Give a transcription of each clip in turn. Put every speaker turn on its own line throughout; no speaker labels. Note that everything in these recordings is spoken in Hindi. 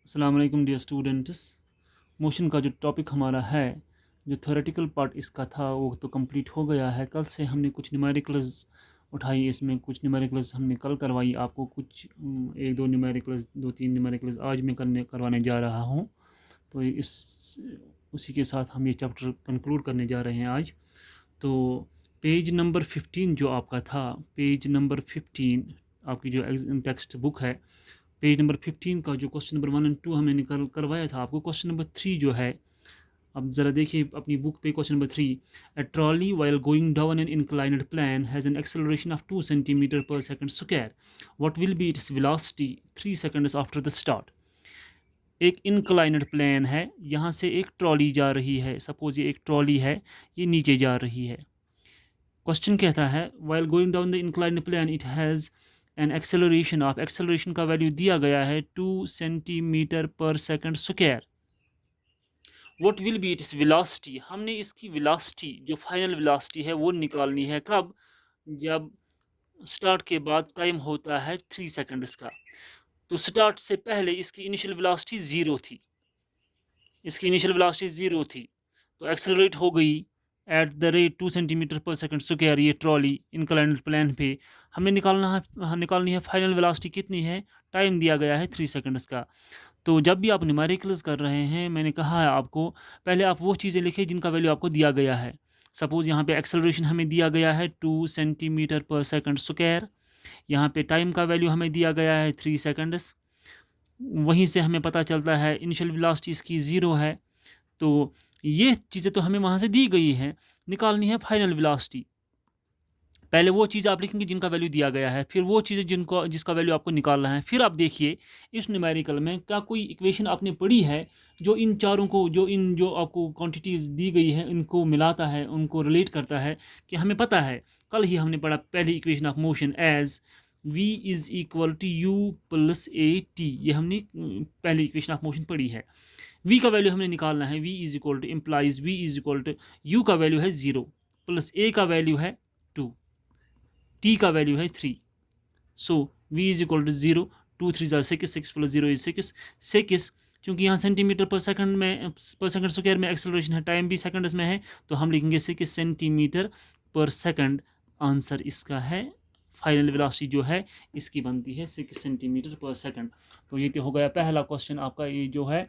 अस्सलाम वालेकुम डियर स्टूडेंट्स। मोशन का जो टॉपिक हमारा है, जो थ्योरेटिकल पार्ट इसका था वो तो कंप्लीट हो गया है। कल से हमने कुछ न्यूमेरिकल्स उठाई, इसमें कुछ न्यूमेरिकल्स हमने कल करवाई आपको, कुछ एक दो न्यूमेरिकल्स, दो तीन न्यूमेरिकल्स आज मैं करवाने जा रहा हूँ। तो इस उसी के साथ हम ये चैप्टर कंक्लूड करने जा रहे हैं आज। तो पेज नंबर 15 जो आपका था, पेज नंबर 15 आपकी जो टेक्स्ट बुक है, पेज नंबर 15 का जो क्वेश्चन नंबर 1 और 2 हमने निकल करवाया था आपको, क्वेश्चन नंबर 3 जो है, अब ज़रा देखिए अपनी बुक पे question number 3। A trolley while going down an inclined plane has an acceleration of 2 centimetre per second square. What will be its velocity 3 seconds after the start. एक इंक्लाइंड प्लेन है, यहाँ से एक ट्रॉली जा रही है, सपोज ये एक ट्रॉली है, ये नीचे जा रही है। क्वेश्चन कहता है while going down the inclined plane it has an acceleration of, acceleration का वैल्यू दिया गया है 2 centimetre per second square. What will be its velocity, हमने इसकी वेलोसिटी जो फाइनल वेलोसिटी है वो निकालनी है। कब? जब स्टार्ट के बाद टाइम होता है 3 सेकंड्स का। तो स्टार्ट से पहले इसकी इनिशियल वेलोसिटी ज़ीरो थी, इसकी इनिशियल वेलोसिटी ज़ीरो थी, तो एक्सेलरेट हो गई eight the rate 2 centimetre per second square. ये ट्रॉली इंक्लाइंड प्लेन पे हमें निकालनी है फाइनल वेलोसिटी कितनी है, टाइम दिया गया है 3 सेकंड्स का। तो जब भी आप न्यूमेरिकल्स कर रहे हैं, मैंने कहा है आपको पहले आप वो चीज़ें लिखें जिनका वैल्यू आपको दिया गया है। सपोज़ यहाँ पे एक्सेलरेशन हमें दिया गया है 2 सेंटीमीटर पर सेकंड स्क्वायर, यहाँ पे टाइम का वैल्यू हमें दिया गया है 3 सेकंड्स। वहीं से हमें पता चलता है इनिशियल वेलोसिटी इसकी ज़ीरो है। तो ये चीज़ें तो हमें वहाँ से दी गई हैं, निकालनी है फाइनल वेलोसिटी। पहले वो चीज़ आप लिखेंगे जिनका वैल्यू दिया गया है, फिर वो चीज़ें जिसका वैल्यू आपको निकालना है। फिर आप देखिए इस न्यूमेरिकल में क्या कोई इक्वेशन आपने पढ़ी है जो इन चारों को, जो आपको क्वांटिटीज़ दी गई है, इनको मिलाता है, उनको रिलेट करता है। कि हमें पता है, कल ही हमने पढ़ा पहली equation of motion as v is equal to u plus a t, ये हमने पहली इक्वेशन ऑफ मोशन पढ़ी है। v का वैल्यू हमने निकालना है, v is equal to implies v is equal to u का वैल्यू है 0 प्लस a का वैल्यू है 2, t का वैल्यू है 3। So v is equal to 0, 2 3 ज़ार 6, 6 प्लस 0 इज 6, 6। चूँकि यहाँ सेंटीमीटर पर सेकंड में, पर सेकंड स्क्वायर में एक्सेलरेशन है, टाइम भी सेकंड्स में है, तो हम लिखेंगे 6 सेंटीमीटर पर सेकंड। आंसर इसका है, फाइनल वेलोसिटी जो है इसकी बनती है 6 सेंटीमीटर पर सेकंड। तो ये तो हो गया पहला क्वेश्चन आपका, ये जो है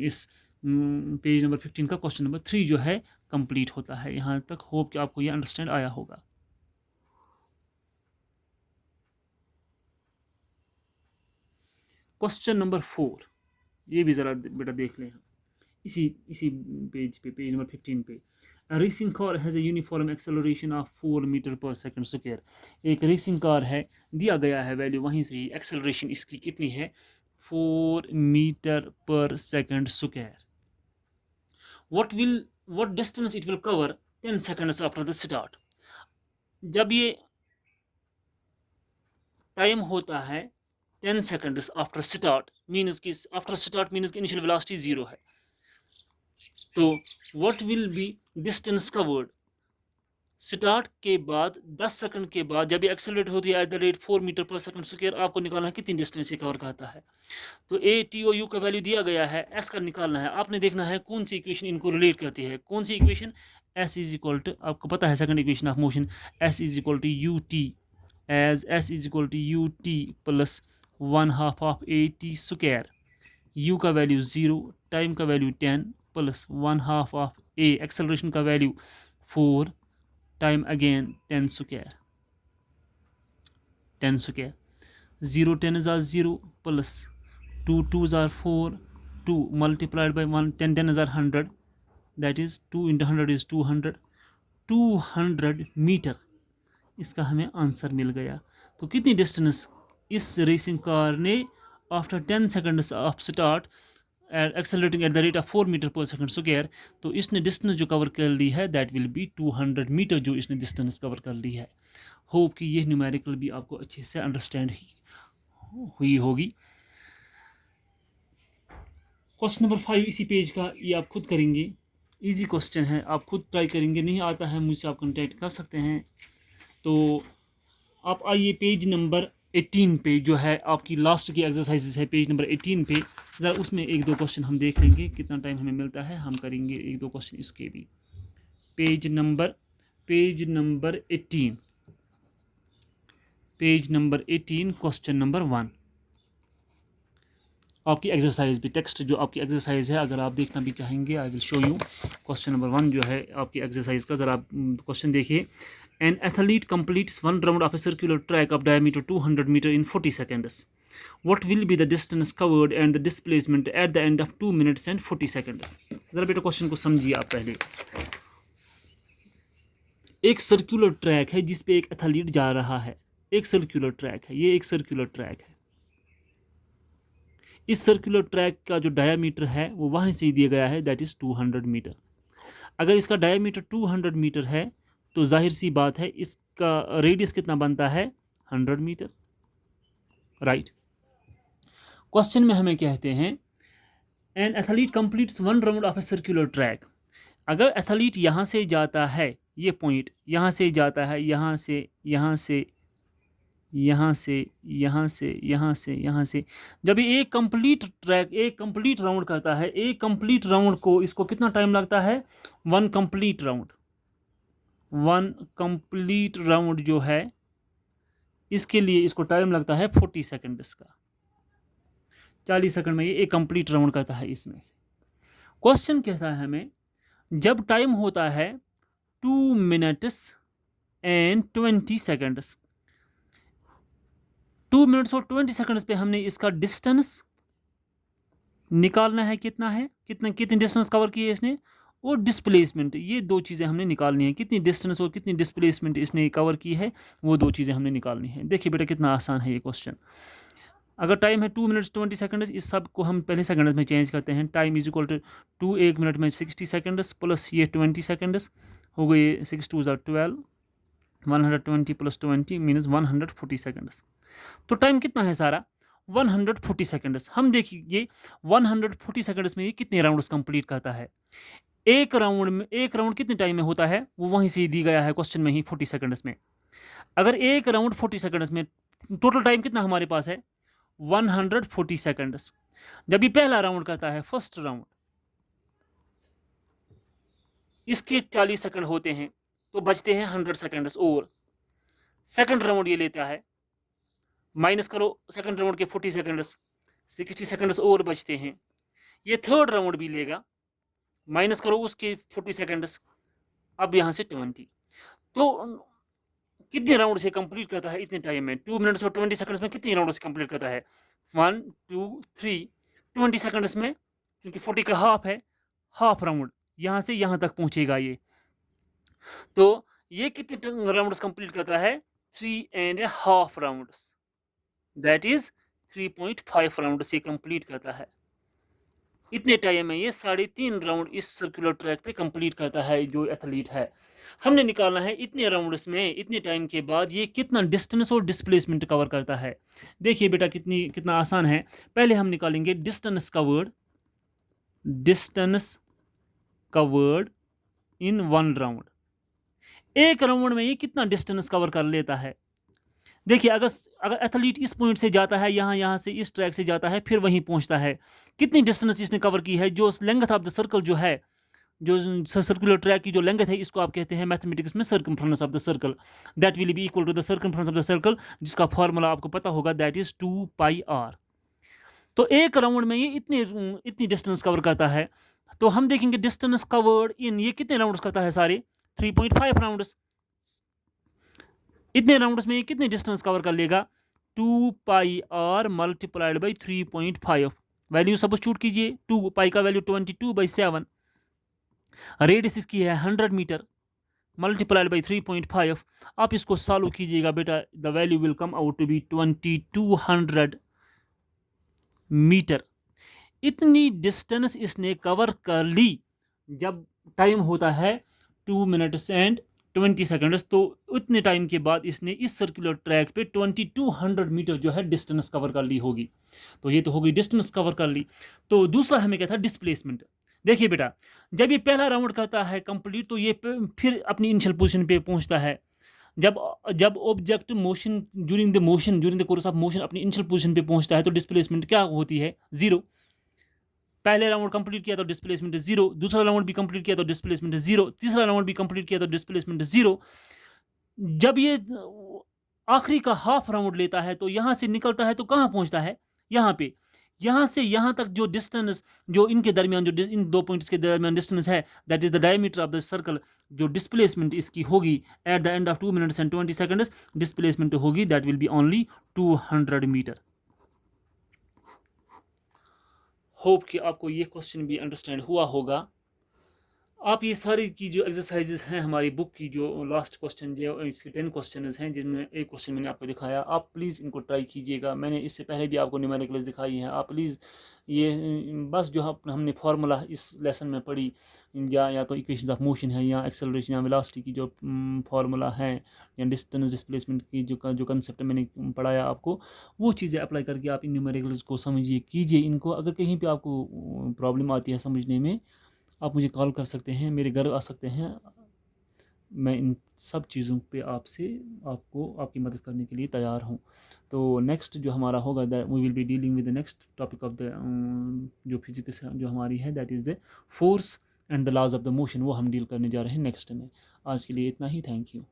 इस पेज नंबर 15 का क्वेश्चन नंबर 3 जो है कंप्लीट होता है। यहाँ तक होप कि आपको ये अंडरस्टैंड आया होगा। क्वेश्चन नंबर 4, ये भी ज़रा बेटा देख लें हम, इसी इसी पेज पे, पेज नंबर 15 पे। Racing car has a uniform acceleration of 4 metre per second square. एक रेसिंग कार है, दिया गया है वैल्यू, वहीं से ही एक्सेलरेशन इसकी कितनी है, 4 metre per second square. What distance it will cover 10 seconds after the start. जब ये टाइम होता है 10 सेकंड्स आफ्टर स्टार्ट, मीन्स कि आफ्टर स्टार्ट मीन्स कि इनिशियल वेलोसिटी 0 है। तो what will B distance covered, start के बाद 10 सेकंड के बाद जब ये एक्सेलरेट होती है eight the rate 4 metre per second square, आपको निकालना है कितनी डिस्टेंस ये कवर करता है। तो ए टी ओ यू का वैल्यू दिया गया है, एस का निकालना है। आपने देखना है कौन सी इक्वेशन इनको रिलेट करती है। कौन सी equation, S is equal to, आपको पता है second equation of motion, S is equal to U T, as S is equal to U T plus 1/2 of A T square. U का वैल्यू 0, टाइम का value 10 plus 1/2 of A, acceleration का value 4, time again 10 square, 10 square. 0 10 is 0 plus 2 2s are 4, 2 multiplied by 1, 10 10 is 100, that is 2 into 100 is 200, 200 metre इसका हमें आंसर मिल गया। तो कितनी डिस्टेंस इस रेसिंग कार ने after 10 seconds of start accelerating at the rate of 4 metre per second square, तो इसने डिस्टेंस जो कवर कर ली है दैट विल बी 200 मीटर, जो इसने डिस्टेंस कवर कर ली है। होप कि ये न्यूमेरिकल भी आपको अच्छे से अंडरस्टैंड हुई होगी। क्वेश्चन नंबर 5 इसी पेज का, ये आप खुद करेंगे, इजी क्वेश्चन है, आप खुद ट्राई करेंगे, नहीं आता है मुझसे आप कांटेक्ट कर सकते हैं। तो आप आइए पेज नंबर 18 पे जो है आपकी लास्ट की एक्सरसाइजेस है, पेज नंबर 18 पे, ज़रा उसमें एक दो क्वेश्चन हम देख लेंगे, कितना टाइम हमें मिलता है, हम करेंगे एक दो क्वेश्चन इसके भी। Page number 18, page number 18, question number 1, आपकी एक्सरसाइज भी, टेक्स्ट जो आपकी एक्सरसाइज है, अगर आप देखना भी चाहेंगे I will show you. Question number 1 जो है आपकी एक्सरसाइज का, ज़रा क्वेश्चन देखिए। An athlete completes one round of a circular track of diameter 200 metre in 40 seconds. What will be the distance covered and the displacement at the end of 2 minutes and 40 seconds? ज़रा बेटा क्वेश्चन को समझिए आप पहले। एक सर्कुलर ट्रैक है जिस पे एक एथलीट जा रहा है, एक सर्कुलर ट्रैक है, ये एक सर्कुलर ट्रैक है। इस सर्कुलर ट्रैक का जो डायामीटर है वो वहाँ से दिया गया है, दैट इज़ 200 मीटर। अगर इसका डायामीटर 200 मीटर है तो जाहिर सी बात है इसका रेडियस कितना बनता है, 100 मीटर, राइट। क्वेश्चन में हमें कहते हैं N athlete completes one round of a circular track. अगर एथलीट यहाँ से जाता है, ये पॉइंट यहाँ से जाता है, यहाँ से यहाँ से यहाँ से यहाँ से यहाँ से यहाँ से, जब ये एक कंप्लीट ट्रैक, एक कंप्लीट राउंड करता है, एक कंप्लीट राउंड को इसको कितना टाइम लगता है, वन कंप्लीट राउंड जो है इसके लिए इसको टाइम लगता है 40 सेकंड्स का। 40 सेकंड में ये एक कंप्लीट राउंड करता है। इसमें से क्वेश्चन कहता है हमें जब टाइम होता है 2 minutes and 20 seconds, 2 minutes और 20 seconds पे हमने इसका डिस्टेंस निकालना है, कितना है, कितनी डिस्टेंस कवर की है इसने, और डिस्प्लेसमेंट, ये दो चीज़ें हमने निकालनी है, कितनी डिस्टेंस और कितनी डिस्प्लेसमेंट इसने कवर की है, वो दो चीज़ें हमने निकालनी है। देखिए बेटा कितना आसान है ये क्वेश्चन। अगर टाइम है 2 minutes 20 seconds, इस सब को हम पहले सेकंड्स में चेंज करते हैं। Time is equal to 1 minute में 60 seconds प्लस ये 20 seconds हो गई, 6 2 12, 120 प्लस 20 मीन्स 140 seconds। तो टाइम कितना है सारा, 140 seconds। हम देखिए 140 seconds में ये कितने राउंड्स कंप्लीट करता है। एक राउंड कितने टाइम में होता है, वो वहीं से दी गया है क्वेश्चन में ही, 40 seconds में। अगर एक राउंड 40 seconds में, टोटल टाइम कितना हमारे पास है, 140 seconds। जब ये पहला राउंड करता है, फर्स्ट राउंड, इसके 40 सेकंड होते हैं तो बचते हैं 100 seconds। और सेकंड राउंड ये लेता है, माइनस करो सेकंड राउंड के 40 seconds, 60 seconds और बचते हैं। ये थर्ड राउंड भी लेगा, माइनस करो उसके 40 seconds, अब यहाँ से 20। तो कितने राउंड से कंप्लीट करता है इतने टाइम में, 2 minutes और 20 seconds में कितने राउंड से कंप्लीट करता है, 1 2 3, 20 seconds में, क्योंकि 40 का हाफ है, हाफ राउंड यहाँ से यहाँ तक पहुँचेगा ये। तो ये कितने राउंड्स कंप्लीट करता है, 3.5 राउंड्स, दैट इज 3.5 राउंड्स ये कंप्लीट करता है। इतने टाइम में ये 3.5 राउंड इस सर्कुलर ट्रैक पे कंप्लीट करता है जो एथलीट है। हमने निकालना है इतने राउंड्स में, इतने टाइम के बाद ये कितना डिस्टेंस और डिस्प्लेसमेंट कवर करता है। देखिए बेटा कितना आसान है। पहले हम निकालेंगे distance covered in one round. एक राउंड में ये कितना डिस्टेंस कवर कर लेता है। देखिए अगर एथलीट इस पॉइंट से जाता है, यहाँ से इस ट्रैक से जाता है, फिर वहीं पहुंचता है, कितनी डिस्टेंस इसने कवर की है, जो लेंथ ऑफ द सर्कल जो है, जो सर्कुलर ट्रैक की जो लेंथ है, इसको आप कहते हैं मैथमेटिक्स में circumference of the circle, that will be equal to the circumference of the circle, जिसका फॉर्मूला आपको पता होगा, दैट इज 2πr। तो एक राउंड में ये इतनी डिस्टेंस कवर करता है। तो हम देखेंगे डिस्टेंस कवर्ड इन, ये कितने राउंड्स करता है, सारे 3.5 राउंड्स। इतने राउंड्स में ये कितने डिस्टेंस कवर कर लेगा, 2πr multiplied by 3.5। Value substitute कीजिए, 2π का वैल्यू 22/7, रेडियस इसकी है 100 मीटर, मल्टीप्लाइड बाई 3.5। आप इसको सॉल्व कीजिएगा बेटा, the value will come out to be 2200 metre. इतनी डिस्टेंस इसने कवर कर ली जब टाइम होता है 2 minutes and 20 seconds। तो उतने टाइम के बाद इसने इस सर्कुलर ट्रैक पे 2200 मीटर जो है डिस्टेंस कवर कर ली होगी। तो ये तो होगी डिस्टेंस कवर कर ली। तो दूसरा हमें क्या था, डिस्प्लेसमेंट। देखिए बेटा जब ये पहला राउंड करता है कंप्लीट, तो ये फिर अपनी इनिशियल पोजीशन पे पहुंचता है। जब जब object motion during the course of motion अपनी इनिशियल पोजीशन पे पहुंचता है तो डिस्प्लेसमेंट क्या होती है, जीरो। पहले राउंड कंप्लीट किया तो डिस्प्लेसमेंट जीरो, दूसरा राउंड भी कंप्लीट किया तो डिस्प्लेसमेंट जीरो, तीसरा राउंड भी कंप्लीट किया तो डिस्प्लेसमेंट जीरो। जब ये आखिरी का हाफ राउंड लेता है तो यहां से निकलता है तो कहां पहुंचता है, यहाँ पे। यहां से यहां तक जो डिस्टेंस, जो इनके दरमियान जो इन दो पॉइंट्स के दरमियान डिस्टेंस है, that is the diameter of the circle. जो डिस्प्लेसमेंट इसकी होगी at the end of 2 minutes and 20 seconds, displacement होगी that will be only 200 metre. Hope कि आपको ये क्वेश्चन भी अंडरस्टैंड हुआ होगा। आप ये सारी की जो एक्सरसाइजेज हैं हमारी बुक की, जो लास्ट क्वेश्चन जो इसके 10 क्वेश्चन हैं, जिनमें एक क्वेश्चन मैंने आपको दिखाया, आप प्लीज़ इनको ट्राई कीजिएगा। मैंने इससे पहले भी आपको न्यूमेरिकल्स दिखाई हैं, आप प्लीज़ ये बस जो हमने फार्मूला इस लेसन में पढ़ी, या तो इक्वेशंस ऑफ मोशन है, या एक्सेलरेशन या वेलोसिटी की जो फार्मूला है, या डिस्टेंस डिस्प्लेसमेंट की जो कंसेप्ट मैंने पढ़ाया आपको, वो चीज़ें अप्लाई करके आप इन न्यूमेरिकल्स को समझिए, कीजिए इनको। अगर कहीं पर आपको प्रॉब्लम आती है समझने में, आप मुझे कॉल कर सकते हैं, मेरे घर आ सकते हैं। मैं इन सब चीज़ों पे आपको आपकी मदद करने के लिए तैयार हूँ। तो नेक्स्ट जो हमारा होगा, that we will be dealing with the next topic of the जो फिजिक्स जो हमारी है, that is the force and the laws of the motion, वो हम डील करने जा रहे हैं नेक्स्ट में। आज के लिए इतना ही, थैंक यू।